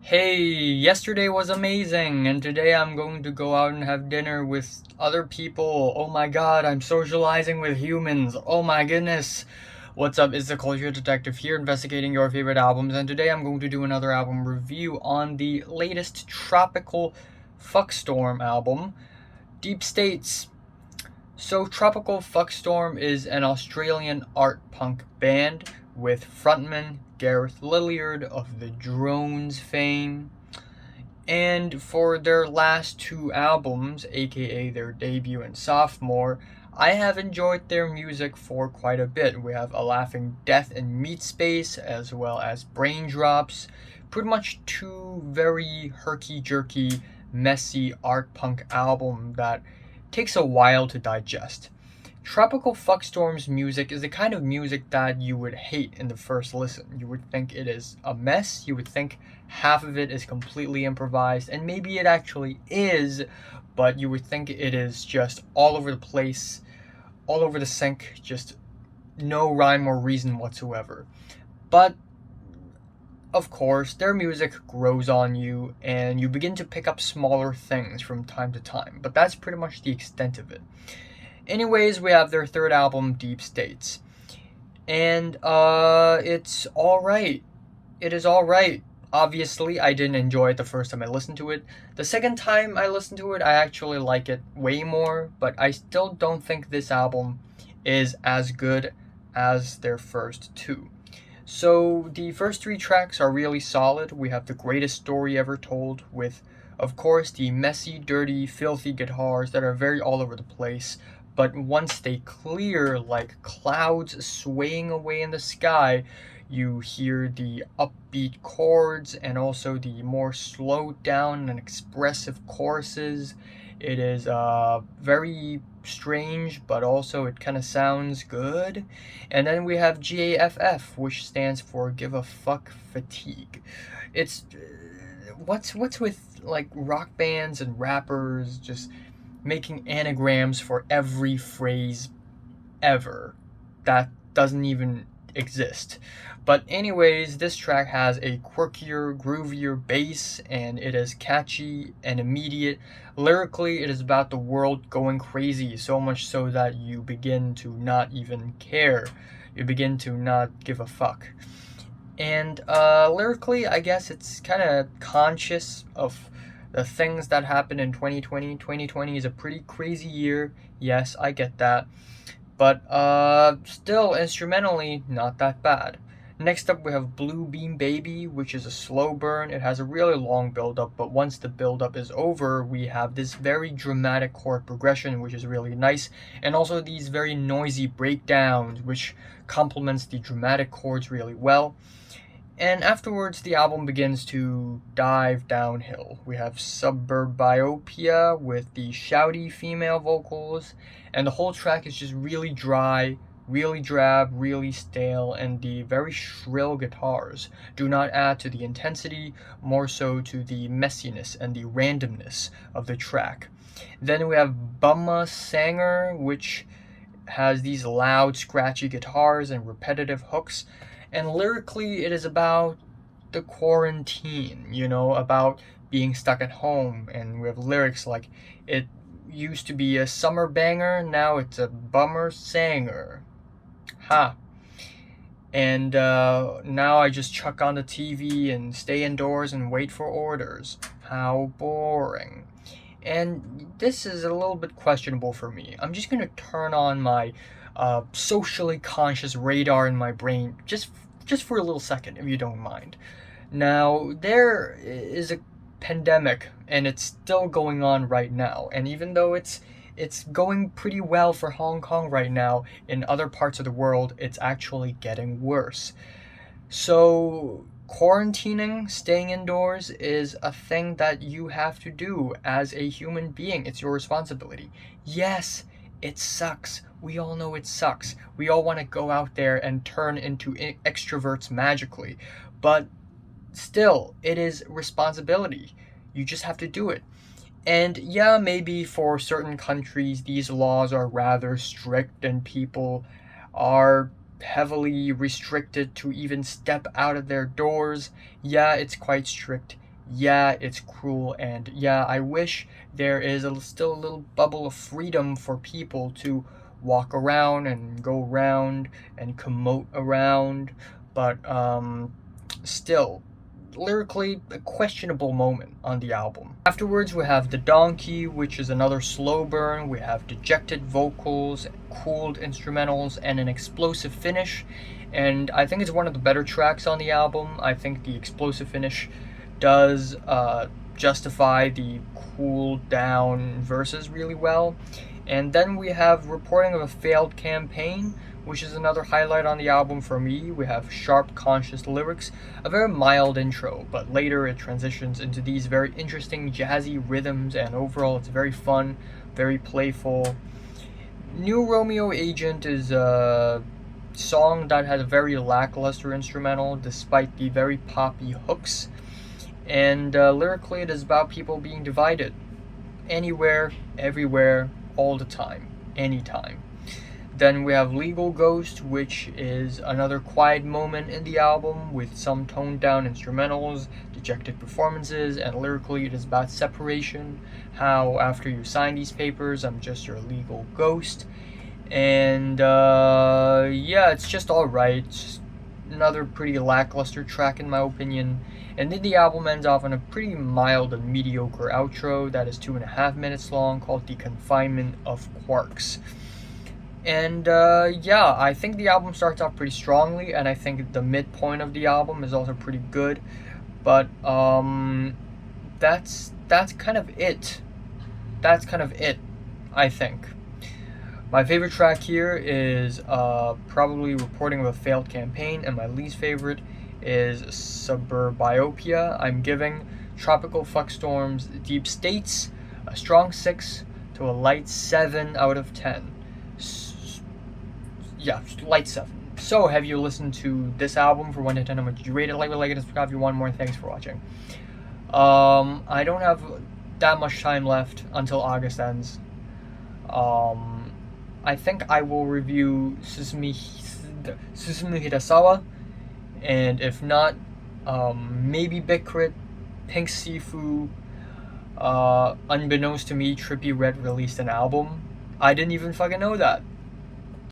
Hey, yesterday was amazing, and today I'm going to go out and have dinner with other people. Oh my god, I'm socializing with humans. Oh my goodness. What's up? It's the Culture Detective here, investigating your favorite albums, and today I'm going to do another album review on the latest Tropical Fuckstorm album, Deep States. So, Tropical Fuckstorm is an Australian art punk band with frontman Gareth Lilliard of the Drones fame. And for their last two albums, aka their debut and sophomore, I have enjoyed their music for quite a bit. We have A Laughing Death and Meat Space, as well as Brain Drops. Pretty much two very herky-jerky, messy art punk album that takes a while to digest. Tropical Fuckstorm's music is the kind of music that you would hate in the first listen. You would think it is a mess, you would think half of it is completely improvised, and maybe it actually is, but you would think it is just all over the place, all over the sink, just no rhyme or reason whatsoever. But of course, their music grows on you, and you begin to pick up smaller things from time to time, but that's pretty much the extent of it. Anyways, we have their third album, Deep States. And it's alright. It is alright. Obviously, I didn't enjoy it the first time I listened to it. The second time I listened to it, I actually like it way more, but I still don't think this album is as good as their first two. So, the first three tracks are really solid. We have the greatest story ever told, with, of course, the messy, dirty, filthy guitars that are very all over the place, but once they clear like clouds swaying away in the sky, you hear the upbeat chords and also the more slowed down and expressive choruses. It is very strange, but also it kind of sounds good. And then we have G.A.F.F, which stands for Give a Fuck Fatigue. It's what's with like rock bands and rappers just making anagrams for every phrase ever that doesn't even exist. But anyways, this track has a quirkier, groovier bass, and it is catchy and immediate. Lyrically, it is about the world going crazy, so much so that you begin to not even care. You begin to not give a fuck. And lyrically, I guess it's kind of conscious of the things that happened in 2020. 2020 is a pretty crazy year. Yes, I get that. But still, instrumentally, not that bad. Next up, we have Blue Beam Baby, which is a slow burn. It has a really long build up, but once the build up is over, we have this very dramatic chord progression, which is really nice, and also these very noisy breakdowns, which complements the dramatic chords really well. And afterwards, the album begins to dive downhill. We have Suburbiopia with the shouty female vocals, and the whole track is just really dry, really drab, really stale, and the very shrill guitars do not add to the intensity, more so to the messiness and the randomness of the track. Then we have Bumma Sanger, which has these loud, scratchy guitars and repetitive hooks. And lyrically, it is about the quarantine, about being stuck at home. And we have lyrics like, it used to be a summer banger, now it's a bummer sanger. Ha. And now I just chuck on the TV and stay indoors and wait for orders. How boring. And this is a little bit questionable for me. I'm just gonna turn on my socially conscious radar in my brain just for a little second, if you don't mind. Now, there is a pandemic, and it's still going on right now. And even though it's going pretty well for Hong Kong right now, in other parts of the world, it's actually getting worse. So, quarantining, staying indoors, is a thing that you have to do as a human being. It's your responsibility. Yes, it sucks. We all know it sucks. We all want to go out there and turn into extroverts magically. But still, it is responsibility. You just have to do it. And yeah, maybe for certain countries, these laws are rather strict and people are heavily restricted to even step out of their doors. Yeah, it's quite strict. Yeah, it's cruel, and yeah, I wish there is still a little bubble of freedom for people to walk around and go around and commote around, but still, lyrically, a questionable moment on the album. Afterwards, we have The Donkey, which is another slow burn. We have dejected vocals, cooled instrumentals, and an explosive finish. And I think it's one of the better tracks on the album. I think the explosive finish does justify the cool down verses really well. And then we have Reporting of a Failed Campaign, which is another highlight on the album for me. We have sharp, conscious lyrics, a very mild intro, but later it transitions into these very interesting jazzy rhythms, and overall it's very fun, very playful. New Romeo Agent is a song that has a very lackluster instrumental despite the very poppy hooks, and lyrically it is about people being divided anywhere, everywhere, all the time, anytime. Then we have Legal Ghost, which is another quiet moment in the album with some toned down instrumentals, dejected performances, and lyrically it is about separation. How after you sign these papers, I'm just your legal ghost. And yeah, it's just alright. Just another pretty lackluster track in my opinion. And then the album ends off on a pretty mild and mediocre outro that is 2.5 minutes long, called The Confinement of Quarks. And yeah, I think the album starts off pretty strongly, and I think the midpoint of the album is also pretty good. But that's kind of it. That's kind of it, I think. My favorite track here is probably Reporting of a Failed Campaign, and my least favorite is Suburbiopia. I'm giving Tropical Fuckstorm's Deep States a strong 6 to a light 7 out of 10. Yeah, light 7. So, have you listened to this album for 1 to 10? How much did you rate it? Like it, subscribe if you want more. Thanks for watching. I don't have that much time left until August ends. I think I will review Susumu Hirasawa, and if not, maybe Big Pink Sifu. Unbeknownst to me, Trippie Redd released an album. I didn't even fucking know that.